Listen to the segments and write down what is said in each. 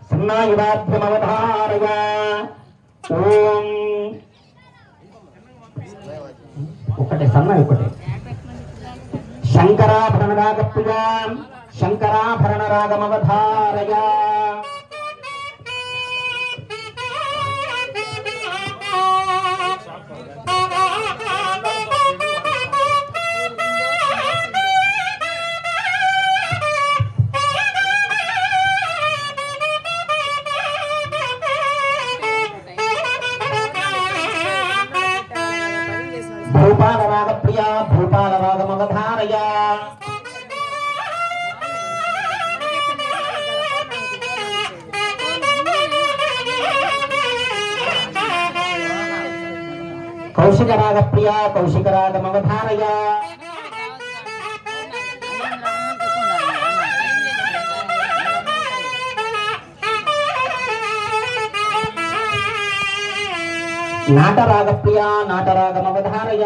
సన్నాయుధాభ్యమవధారయ. ఓం ఒకటే సన్నాయి ఒకటే. శంకరాభరణ రాగ ప్రియా శంకరాభరణ రాగమవధారయ. భూపాల రాగ ప్రియా భూపాల రాగమవధారయ. కౌశిక రాగ ప్రియా కౌశిక రాగమవధారయ. నాటరాగ ప్రియా నాటరాగమవధారయ.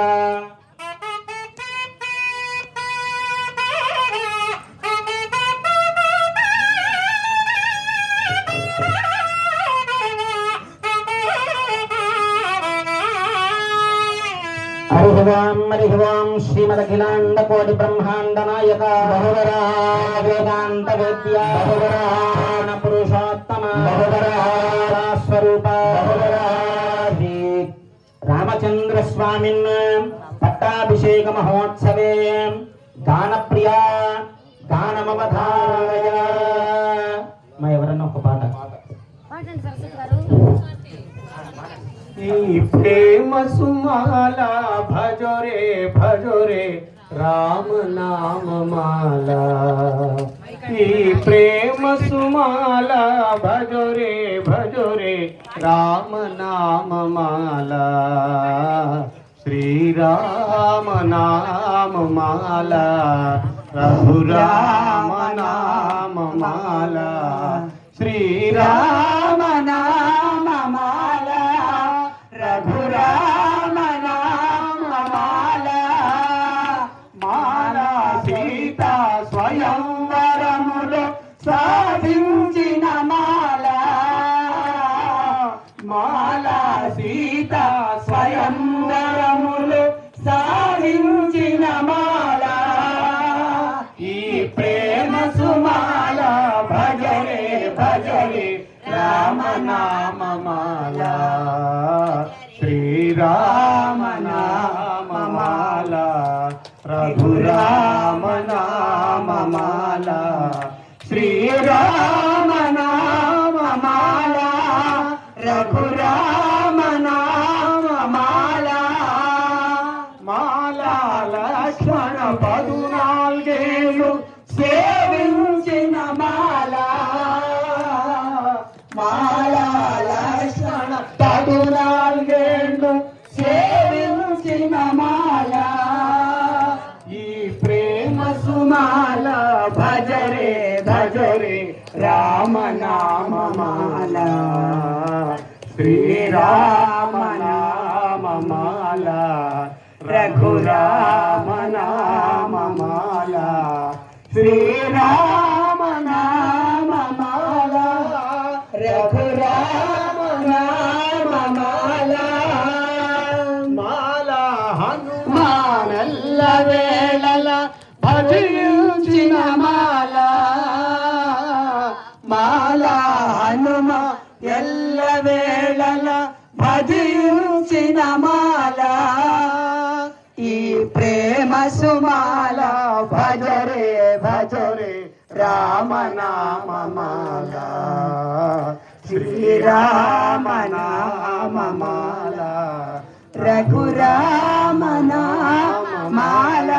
హరి ఓం శ్రీమదఖిలాండ కోటి బ్రహ్మాండ నాయక బహువరా వేదాంత వేద్య బహువరా పురుషోత్తమ బహువరా స్వరూప బహువరా రామచంద్ర స్వామిన్ పట్టాభిషేక మహోత్సవే గానప్రియా గానమవధారయ. మా ఎవరన్నా ఒక పాట ఈ ప్రేమ సుమాల భజోరే భజోరే రామ నామ మాల. ఈ ప్రేమ సుమాల భజోరే భజోరే రామ నామ మాల. శ్రీరామ నామ మాల రఘురామ నామ మాల. శ్రీరామ నామ మాల రఘురామ నామ మాల. మాల సీతా స్వయంవరములో సాధించిన మాల. మాల సీతా స్వయంవరములో సాధించిన మాల. ఈ ప్రేమ సుమాల భజరే భజరే రామ నామ మాల. శ్రీరామ నామ మాల రఘురామ నామ మాల. శ్రీరామ నామ మాల రఘురామ నామ మాల. మాల లక్ష్మణ 14 సేవించిన మాల. మాల లక్ష్మణ 14 సేవించిన మాల. ఈ ప్రేమ సుమాల భజరే భజరే రామ నామ మాల. శ్రీరామ నామ మాల రఘురామ నామ మాల. శ్రీరామ నామ మాల రఘురామ నామ మాల. మాల హనుమానల్ల వేళల భజించిన మాల. మాల హనుమ ఎల్ల వేళల భజించిన మాల. ఈ ప్రేమ సుమాల భజరే భజరే రామ నామ మాల. శ్రీరామ నామ మాల రఘురామ నామ మాల.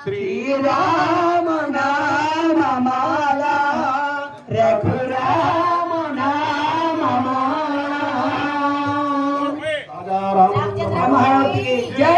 శ్రీరామ నామ మాల రఘురామ నామ మాల. రామ జయ